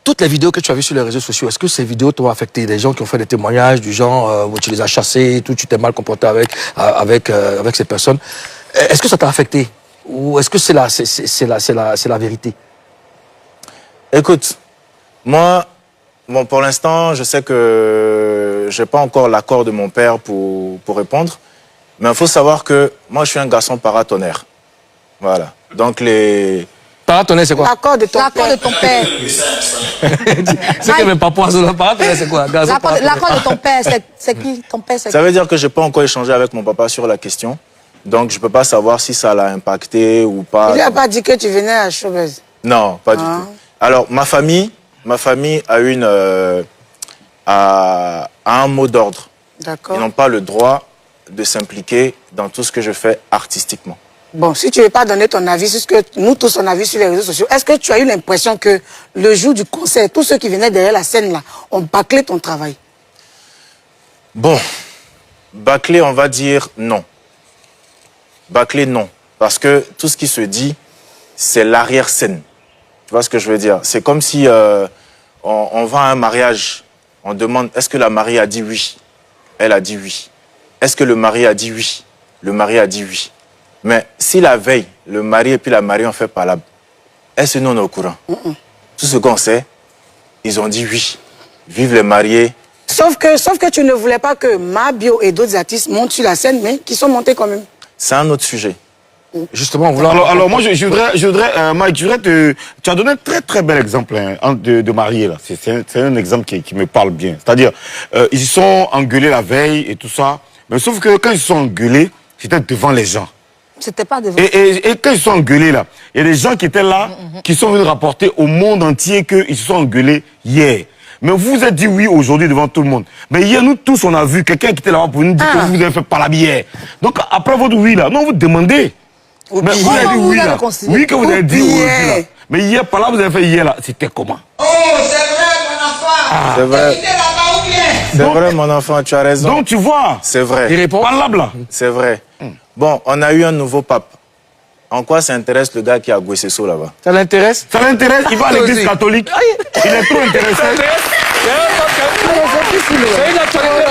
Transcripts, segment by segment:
toutes les vidéos que tu as vues sur les réseaux sociaux, est-ce que ces vidéos t'ont affecté? Des gens qui ont fait des témoignages du genre où tu les as chassés et tout, tu t'es mal comporté avec ces personnes. Est-ce que ça t'a affecté? Ou est-ce que c'est la vérité? Écoute, moi, bon, pour l'instant, je sais que je n'ai pas encore l'accord de mon père pour répondre. Mais il faut savoir que moi, je suis un garçon paratonnerre. Voilà. Donc, les... Paratonnerre, c'est quoi? L'accord de ton père. C'est que mes papas sont là. Paratonnerre, c'est quoi? L'accord de ton père, c'est qui? Ton père, c'est qui? Ça veut dire que je n'ai pas encore échangé avec mon papa sur la question. Donc, je ne peux pas savoir si ça l'a impacté ou pas. Il n'a pas dit que tu venais à Chauveuse. Non, pas du tout. Alors, ma famille a un mot d'ordre. D'accord. Ils n'ont pas le droit de s'impliquer dans tout ce que je fais artistiquement. Bon, si tu ne veux pas donner ton avis sur ce que nous tous on a vu sur les réseaux sociaux, est-ce que tu as eu l'impression que le jour du concert, tous ceux qui venaient derrière la scène là, ont bâclé ton travail? Bon, bâclé, on va dire non. Bâclé, non. Parce que tout ce qui se dit, c'est l'arrière-scène. Tu vois ce que je veux dire? C'est comme si on va à un mariage, on demande est-ce que la mariée a dit oui? Elle a dit oui. Est-ce que le mari a dit oui? Le mari a dit oui. Mais si la veille, le mari et puis la mariée ont fait palabre, est-ce que nous on est au courant? Tout ce qu'on sait, ils ont dit oui. Vive les mariés. Sauf que tu ne voulais pas que Mabio et d'autres artistes montent sur la scène, mais qui sont montés quand même. C'est un autre sujet. Justement, alors moi, je voudrais Mike, tu as donné un très bel exemple de mariés, là. C'est un exemple qui me parle bien. C'est-à-dire, ils se sont engueulés la veille et tout ça, mais sauf que quand ils se sont engueulés, c'était devant les gens. C'était pas devant. Et quand ils se sont engueulés, là, il y a des gens qui étaient là, qui sont venus rapporter au monde entier qu'ils se sont engueulés hier. Mais vous vous êtes dit oui aujourd'hui devant tout le monde. Mais hier, nous tous, on a vu quelqu'un qui était là-bas pour nous dire que vous avez fait par la bière. Donc, après votre oui, là, non, vous demandez. Mais vous avez dit oui, là. Oui, que vous avez dit oui, là. Mais hier, par là, vous avez fait hier, là. C'était comment? Oh, c'est vrai, mon enfant. C'est vrai. C'est vrai, mon enfant, tu as raison. Donc, tu vois. C'est vrai. Il répond. Parlable, là. C'est vrai. Bon, on a eu un nouveau pape. En quoi ça intéresse le gars qui a Guessesso là-bas? Ça l'intéresse? Ça l'intéresse, il va à l'église catholique. Il est trop intéressé. C'est une actualité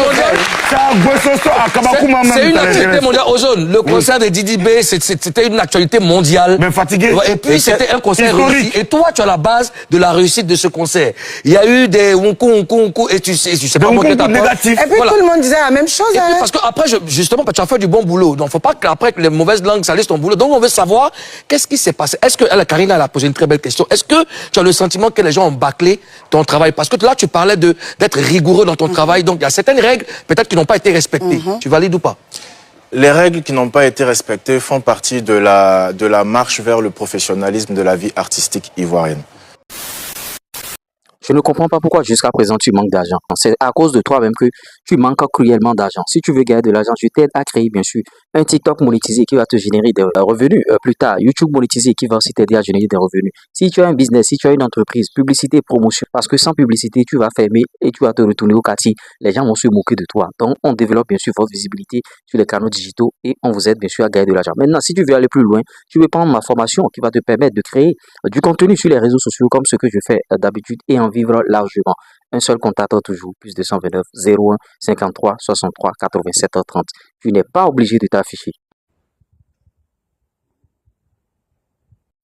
mondiale. C'est une actualité mondiale. Ozone, le concert de Didi B, c'était une actualité mondiale. Mais fatigué. Et puis c'était un concert réussi. Et toi, tu as la base de la réussite de ce concert. Il y a eu des unku, et tu sais pas monter ta négatif. Et puis tout le monde disait la même chose. Et puis, parce que après, justement, tu as fait du bon boulot. Donc, faut pas qu'après que les mauvaises langues salissent ton boulot. Donc, on veut savoir qu'est-ce qui s'est passé. Est-ce que Karina elle a posé une très belle question. Est-ce que tu as le sentiment que les gens ont bâclé ton travail? Parce que là, tu parlais d'être rigoureux dans ton travail. Donc, il y a certaines règles, peut-être, qui n'ont pas été respectées. Tu valides ou pas? Les règles qui n'ont pas été respectées font partie de la marche vers le professionnalisme de la vie artistique ivoirienne. Je ne comprends pas pourquoi jusqu'à présent tu manques d'argent. C'est à cause de toi-même que tu manques cruellement d'argent. Si tu veux gagner de l'argent, je t'aide à créer bien sûr un TikTok monétisé qui va te générer des revenus. Plus tard, YouTube monétisé qui va aussi t'aider à générer des revenus. Si tu as un business, si tu as une entreprise, publicité, promotion. Parce que sans publicité, tu vas fermer et tu vas te retourner au quartier. Les gens vont se moquer de toi. Donc, on développe bien sûr votre visibilité sur les canaux digitaux et on vous aide bien sûr à gagner de l'argent. Maintenant, si tu veux aller plus loin, tu veux prendre ma formation qui va te permettre de créer du contenu sur les réseaux sociaux comme ce que je fais d'habitude et en vivre largement. Un seul contact toujours, plus 229 01 53 63 87 30. Tu n'es pas obligé de t'afficher.